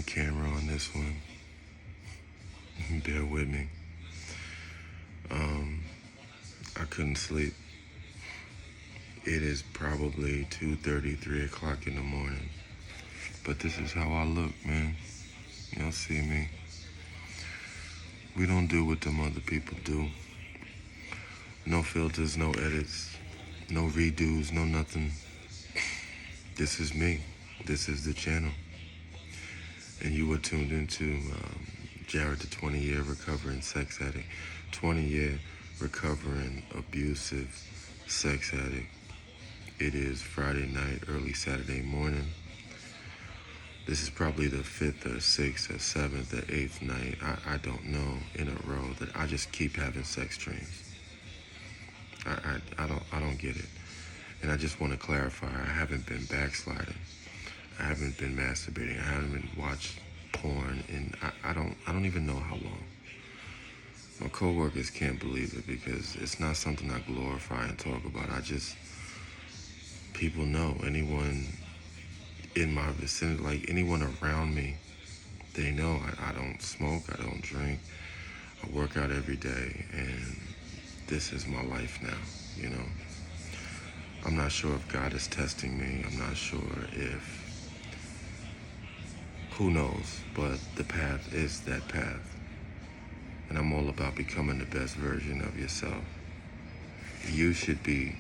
camera on this one. Bear with me. I couldn't sleep. It is probably 2:30, 3 o'clock in the morning. But this is how I look, man. Y'all see me. We don't do what them other people do. No filters, no edits, no redos, no nothing. This is me. This is the channel. And you were tuned into Jared, the 20-year recovering sex addict. 20-year recovering abusive sex addict. It is Friday night, early Saturday morning. This is probably the 5th or 6th or 7th or 8th night, I don't know, in a row that I just keep having sex dreams. I don't get it. And I just want to clarify, I haven't been backsliding. I haven't been masturbating. I haven't been watching porn, and I don't even know how long. My coworkers can't believe it because it's not something I glorify and talk about. People know. Anyone in my vicinity, like anyone around me, they know I don't smoke, I don't drink, I work out every day, and this is my life now, you know. I'm not sure if God is testing me. I'm not sure if, who knows, but the path is that path. And I'm all about becoming the best version of yourself. You should be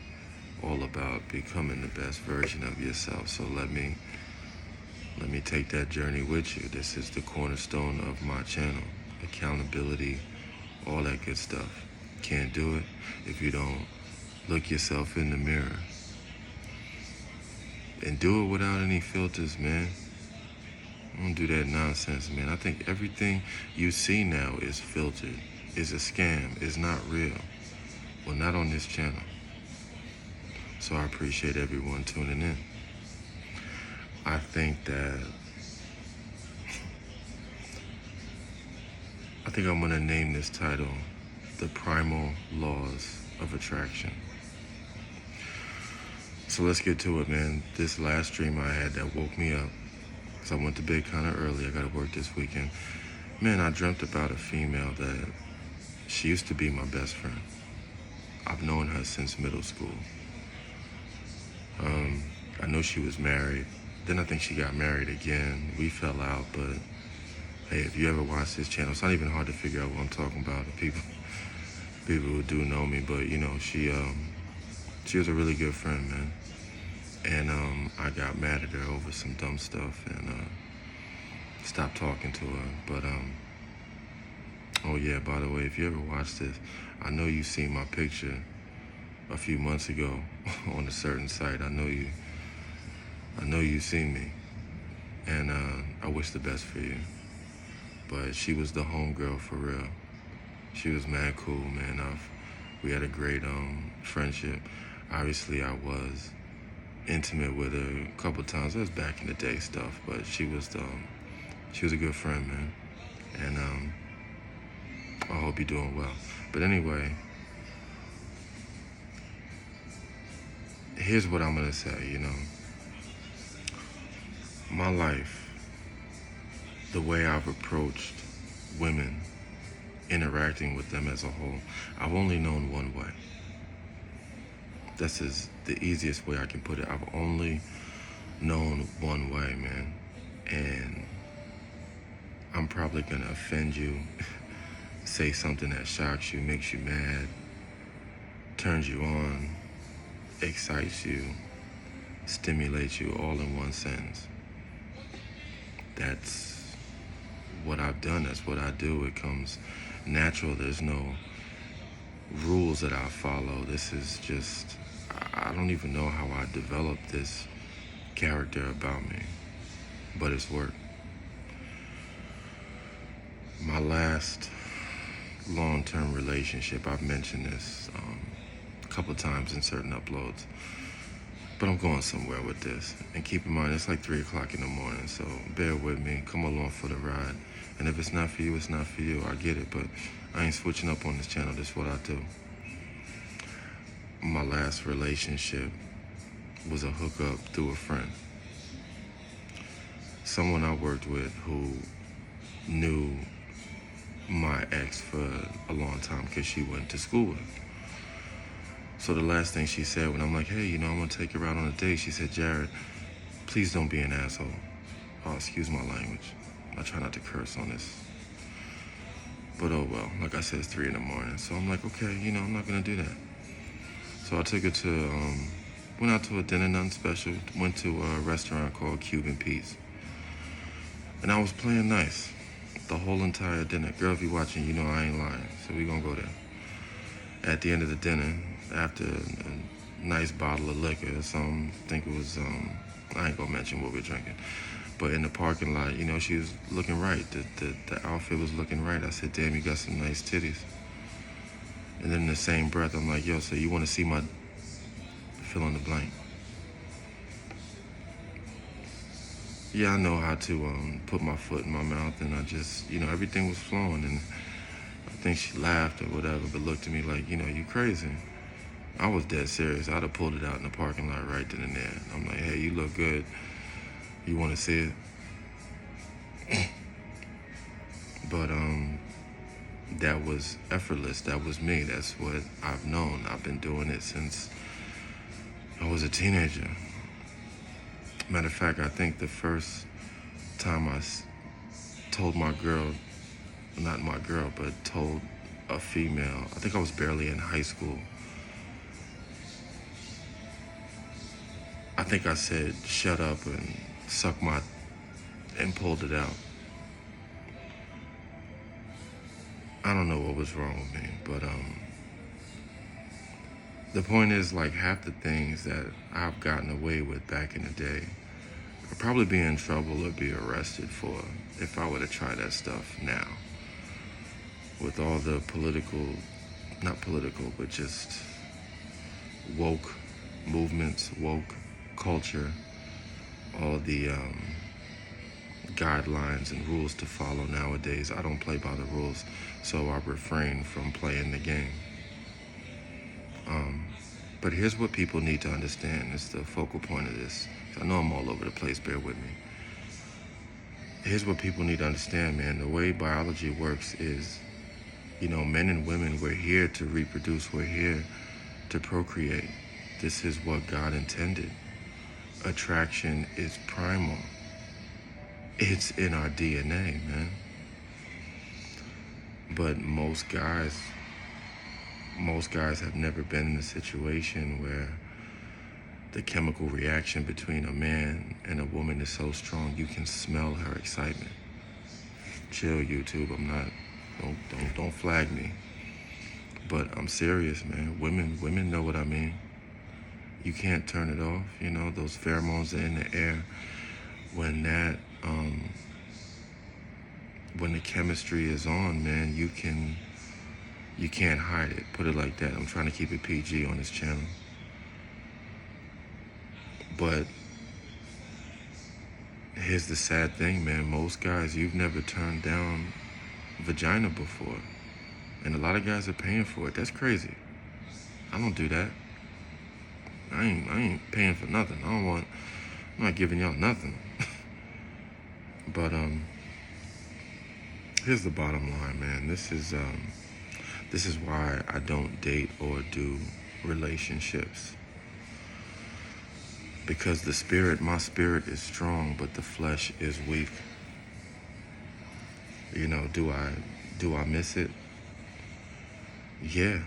all about becoming the best version of yourself. So let me take that journey with you. This is the cornerstone of my channel. Accountability, all that good stuff. Can't do it if you don't look yourself in the mirror. And do it without any filters, man. Don't do that nonsense, man. I think everything you see now is filtered, is a scam, is not real. Well, not on this channel. So I appreciate everyone tuning in. I think I'm gonna name this title, The Primal Laws of Attraction. So let's get to it, man. This last dream I had that woke me up, because I went to bed kind of early. I got to work this weekend. Man, I dreamt about a female that she used to be my best friend. I've known her since middle school. I know she was married. Then I think she got married again. We fell out, but hey, if you ever watch this channel, it's not even hard to figure out what I'm talking about. People who do know me, but you know, she was a really good friend, man. And I got mad at her over some dumb stuff and stopped talking to her. But oh yeah, by the way, if you ever watch this, I know you seen my picture a few months ago on a certain site. I know you seen me, and I wish the best for you. But she was the homegirl for real. She was mad cool, man. We had a great friendship. Obviously, I was intimate with her a couple times. It was back in the day stuff, but she was a good friend, man. And I hope you're doing well. But anyway, here's what I'm gonna say, you know. My life, the way I've approached women, interacting with them as a whole, I've only known one way. This is the easiest way I can put it. I've only known one way, man. And I'm probably gonna offend you, say something that shocks you, makes you mad, turns you on, excites you, stimulates you, all in one sentence. That's what I've done. That's what I do. It comes natural. There's no rules that I follow. This is just, I don't even know how I developed this character about me, but it's worked. My last long-term relationship, I've mentioned this a couple times in certain uploads, but I'm going somewhere with this. And keep in mind, it's like 3 o'clock in the morning, so bear with me, come along for the ride. And if it's not for you, it's not for you. I get it, but I ain't switching up on this channel. This is what I do. My last relationship was a hookup through a friend. someone I worked with who knew my ex for a long time because she went to school with. So the last thing she said when I'm like, hey, I'm gonna take her out on a date, she said, Jared, please don't be an asshole. Oh, excuse my language. I try not to curse on this. But oh well, like I said, it's 3 a.m. So I'm like, okay, I'm not gonna do that. So I took her to, went out to a dinner, nothing special. Went to a restaurant called Cuban Pete's. And I was playing nice the whole entire dinner. Girl, if you're watching, I ain't lying. So we gonna go there. At the end of the dinner, after a nice bottle of liquor or something, I think it was, I ain't gonna mention what we're drinking. But in the parking lot, she was looking right. The outfit was looking right. I said, damn, you got some nice titties. And then in the same breath, I'm like, yo, so you want to see my fill in the blank? Yeah, I know how to put my foot in my mouth, and I just, everything was flowing, and I think she laughed or whatever, but looked at me like, you crazy. I was dead serious. I'd have pulled it out in the parking lot right then and there. I'm like, hey, you look good. You want to see it? But that was effortless. That was me. That's what I've known. I've been doing it since I was a teenager. Matter of fact, I think the first time I told my girl, not my girl, but told a female, I think I was barely in high school. I think I said, shut up and suck my, and pulled it out. I don't know what was wrong with me, but the point is, like, half the things that I've gotten away with back in the day, I'd probably be in trouble or be arrested for if I were to try that stuff now. With all the not political, but just woke movements, woke culture, all the guidelines and rules to follow nowadays. I don't play by the rules, so I refrain from playing the game. But here's what people need to understand. It's the focal point of this. I know I'm all over the place, bear with me. Here's what people need to understand, man. The way biology works is, men and women, we're here to reproduce. We're here to procreate. This is what God intended. Attraction is primal. It's in our DNA, man. But most guys have never been in a situation where the chemical reaction between a man and a woman is so strong you can smell her excitement. Chill, YouTube. I'm not. Don't flag me. But I'm serious, man. Women know what I mean. You can't turn it off. Those pheromones are in the air. When that, when the chemistry is on, man, you can't hide it. Put it like that. I'm trying to keep it PG on this channel. But here's the sad thing, man. Most guys, you've never turned down vagina before. And a lot of guys are paying for it. That's crazy. I don't do that. I ain't paying for nothing. I'm not giving y'all nothing. But here's the bottom line, man. This is why I don't date or do relationships. Because my spirit is strong, but the flesh is weak. Do I miss it? Yeah,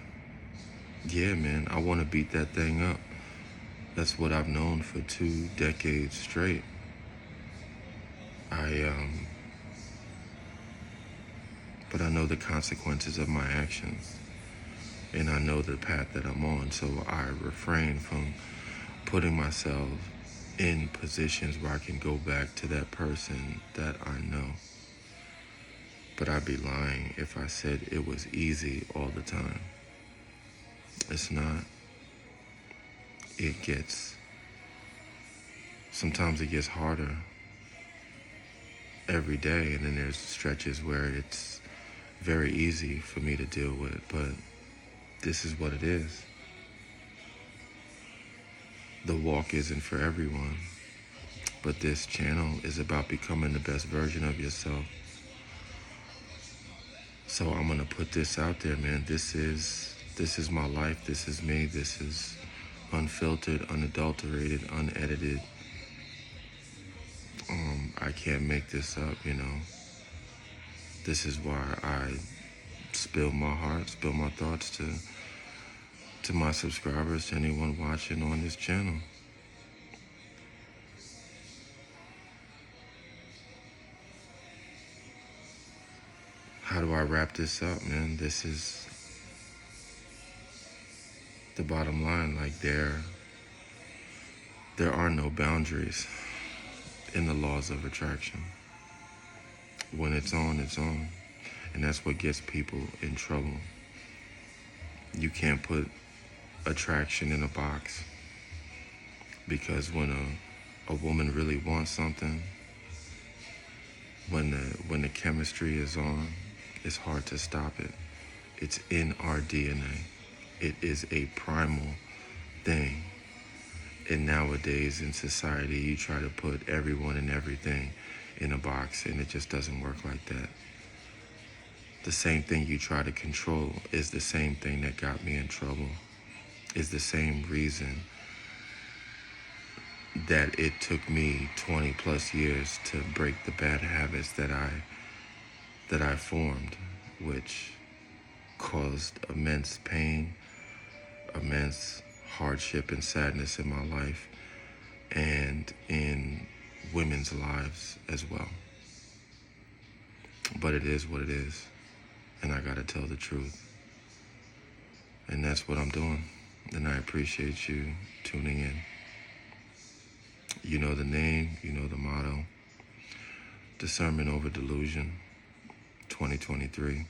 man. I want to beat that thing up. That's what I've known for 2 decades straight. But I know the consequences of my actions, and I know the path that I'm on, so I refrain from putting myself in positions where I can go back to that person that I know. But I'd be lying if I said it was easy all the time. It's not. Sometimes it gets harder every day, and then there's stretches where it's very easy for me to deal with, but this is what it is. The walk isn't for everyone. But this channel is about becoming the best version of yourself. So I'm gonna put this out there, man. This is my life. This is me. This is unfiltered, unadulterated, unedited. I can't make this up, you know. This is why I spill my heart, spill my thoughts to my subscribers, to anyone watching on this channel. How do I wrap this up, man? This is the bottom line. Like, there are no boundaries in the laws of attraction. When it's on, it's on. And that's what gets people in trouble. You can't put attraction in a box, because when a woman really wants something, when the chemistry is on, it's hard to stop it. It's in our DNA. It is a primal thing. And nowadays in society, you try to put everyone and everything in a box, and it just doesn't work like that. The same thing you try to control is the same thing that got me in trouble, is the same reason that it took me 20 plus years to break the bad habits that I formed, which caused immense pain, immense hardship and sadness in my life, and in women's lives as well. But it is what it is, and I gotta tell the truth. And that's what I'm doing, and I appreciate you tuning in. You know the name, you know the motto. Discernment over delusion, 2023.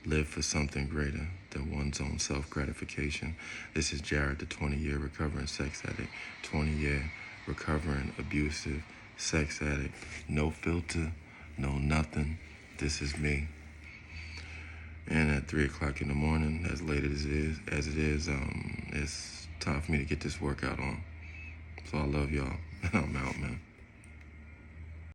Live for something greater than one's own self-gratification. This is Jared, the 20-year recovering sex addict, 20-year recovering abusive sex addict. No filter, no nothing. This is me. And at 3 o'clock in the morning, as late as it is, it's time for me to get this workout on. So I love y'all, and I'm out, man.